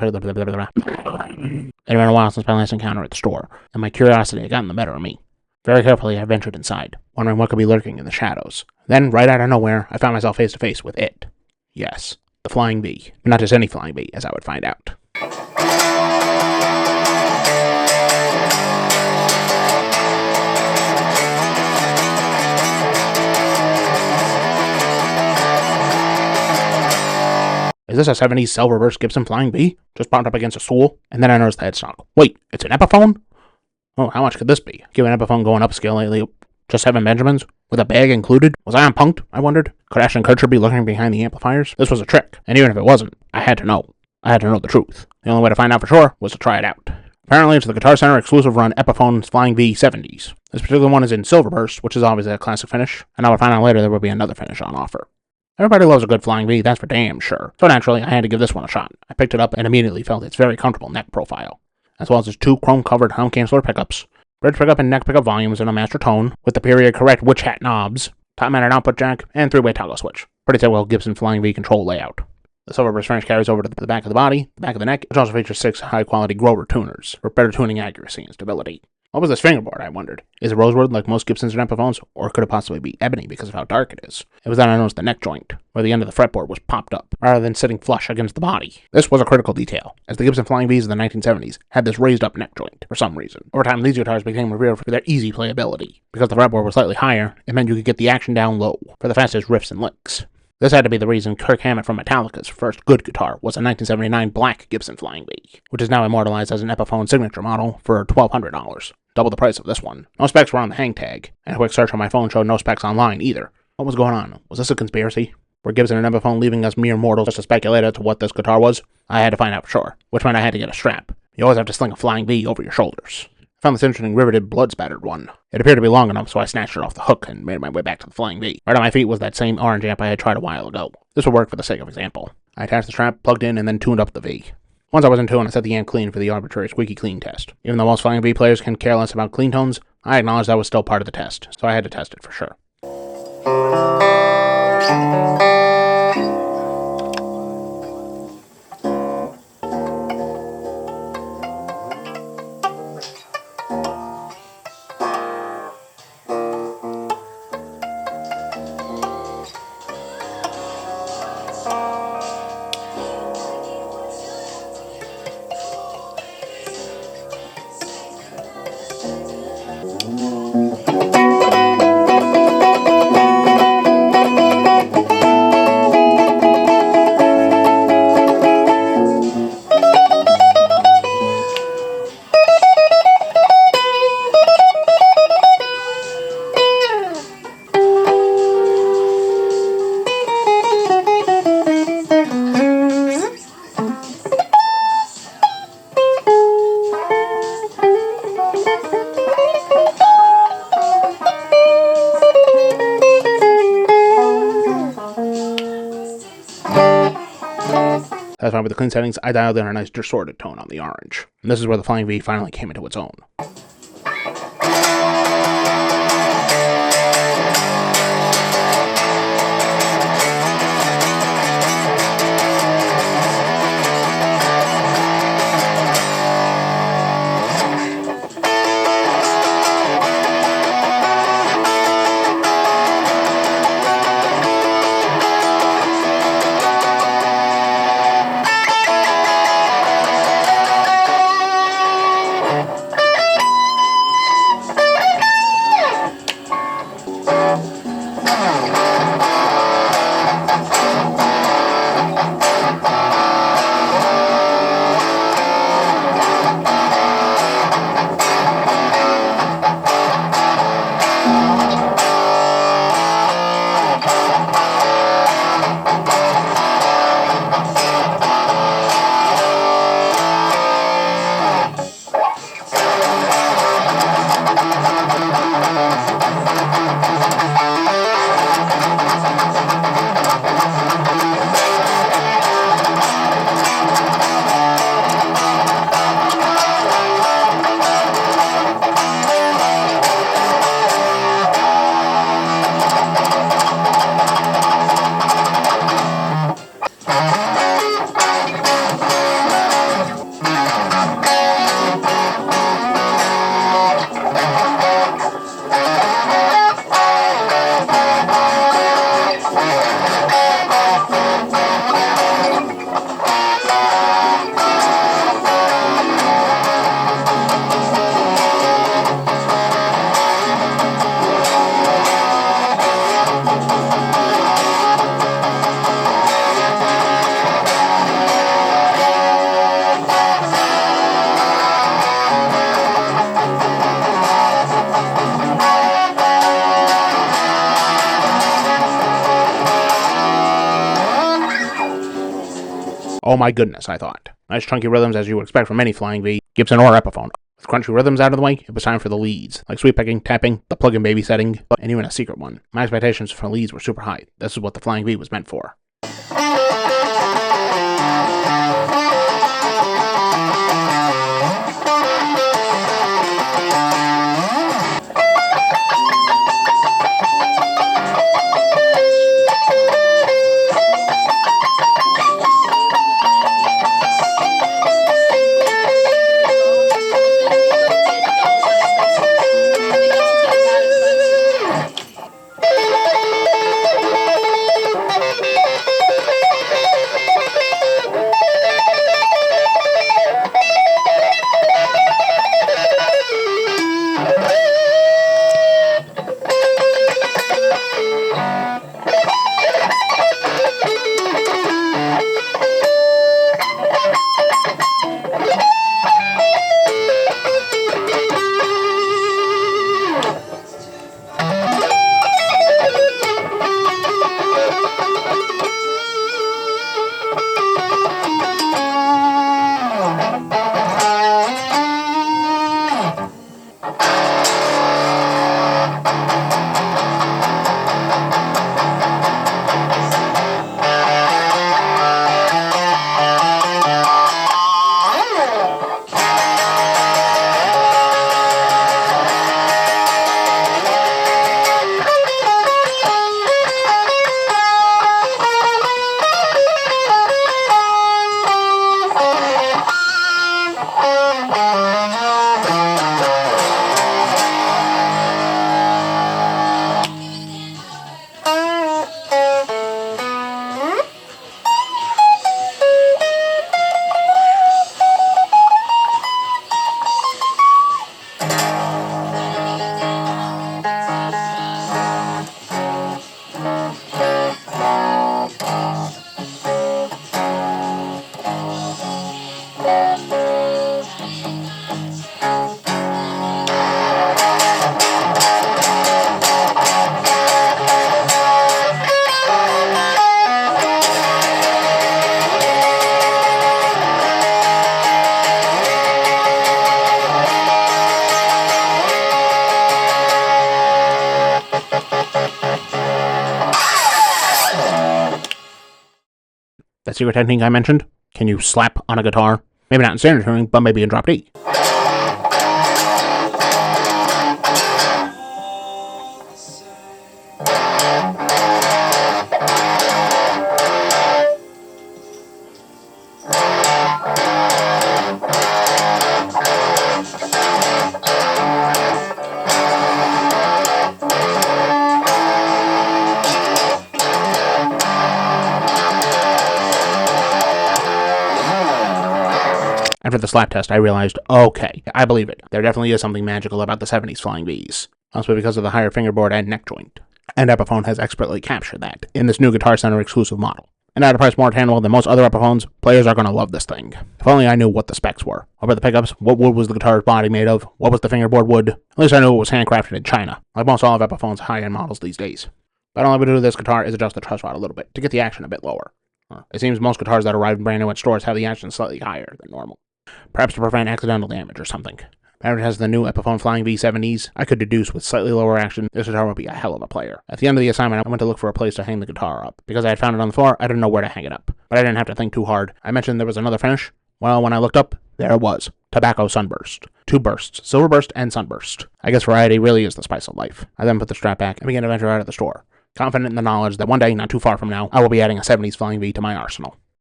It had been a while since my last encounter at the store, and my curiosity had gotten the better of me. Very carefully, I ventured inside, wondering what could be lurking in the shadows. Then, right out of nowhere, I found myself face to face with it. Yes, the flying bee. But not just any flying bee, as I would find out. Is this a 70s cell-reverse Gibson flying bee? Just popped up against a stool, and then I noticed the headstock. Wait, it's an Epiphone? Oh, how much could this be? Given Epiphone going upscale lately, just 7 Benjamins? With a bag included? Was I on punked, I wondered? Could Ashton Kutcher be lurking behind the amplifiers? This was a trick, and even if it wasn't, I had to know. I had to know the truth. The only way to find out for sure was to try it out. Apparently, it's the Guitar Center exclusive run Epiphone's Flying V 70s. This particular one is in Silver Burst, which is obviously a classic finish, and I would find out later there will be another finish on offer. Everybody loves a good flying V, that's for damn sure. So naturally, I had to give this one a shot. I picked it up and immediately felt its very comfortable neck profile, as well as its 2 chrome-covered hum canceller pickups, bridge pickup and neck pickup volumes in a master tone, with the period-correct witch hat knobs, top-mounted output jack, and 3-way toggle switch. Pretty typical Gibson Flying V control layout. The Silver Burst finish carries over to the back of the body, the back of the neck, which also features 6 high-quality Grover tuners, for better tuning accuracy and stability. What was this fingerboard, I wondered? Is it rosewood like most Gibsons and Epiphones, or could it possibly be ebony because of how dark it is? It was then I noticed the neck joint, where the end of the fretboard was popped up, rather than sitting flush against the body. This was a critical detail, as the Gibson Flying Vs of the 1970s had this raised up neck joint, for some reason. Over time, these guitars became revered for their easy playability. Because the fretboard was slightly higher, it meant you could get the action down low, for the fastest riffs and licks. This had to be the reason Kirk Hammett from Metallica's first good guitar was a 1979 black Gibson Flying V, which is now immortalized as an Epiphone signature model for $1,200, double the price of this one. No specs were on the hang tag, and a quick search on my phone showed no specs online either. What was going on? Was this a conspiracy? Were Gibson and Epiphone leaving us mere mortals just to speculate as to what this guitar was? I had to find out for sure, which meant I had to get a strap. You always have to sling a Flying V over your shoulders. I found this interesting riveted, blood-spattered one. It appeared to be long enough, so I snatched it off the hook and made my way back to the Flying V. Right at my feet was that same orange amp I had tried a while ago. This would work for the sake of example. I attached the strap, plugged in, and then tuned up the V. Once I was in tune, I set the amp clean for the arbitrary squeaky clean test. Even though most Flying V players can care less about clean tones, I acknowledged that was still part of the test, so I had to test it for sure. That's why with the clean settings, I dialed in a nice distorted tone on the orange. And this is where the Flying V finally came into its own. Oh my goodness, I thought. Nice chunky rhythms as you would expect from any Flying V, Gibson or Epiphone. With crunchy rhythms out of the way, it was time for the leads, like sweep picking, tapping, the plug-in baby setting, and even a secret one. My expectations for leads were super high. This is what the Flying V was meant for. That secret technique I mentioned? Can you slap on a guitar? Maybe not in standard tuning, but maybe in drop D. After the slap test, I realized, okay, I believe it. There definitely is something magical about the 70s Flying Vs. Also because of the higher fingerboard and neck joint. And Epiphone has expertly captured that in this new Guitar Center exclusive model. And at a price more attainable than most other Epiphones, players are going to love this thing. If only I knew what the specs were. What were the pickups? What wood was the guitar's body made of? What was the fingerboard wood? At least I knew it was handcrafted in China, like most all of Epiphone's high-end models these days. But all I would do to this guitar is adjust the truss rod a little bit, to get the action a bit lower. It seems most guitars that arrive brand new at stores have the action slightly higher than normal. Perhaps to prevent accidental damage or something. Now it has the new Epiphone Flying V70s. I could deduce with slightly lower action, this guitar would be a hell of a player. At the end of the assignment, I went to look for a place to hang the guitar up. Because I had found it on the floor, I didn't know where to hang it up. But I didn't have to think too hard. I mentioned there was another finish. Well, when I looked up, there it was. Tobacco Sunburst. 2 bursts. Silver Burst and Sunburst. I guess variety really is the spice of life. I then put the strap back and began to venture out of the store. Confident in the knowledge that one day, not too far from now, I will be adding a 70s Flying V to my arsenal.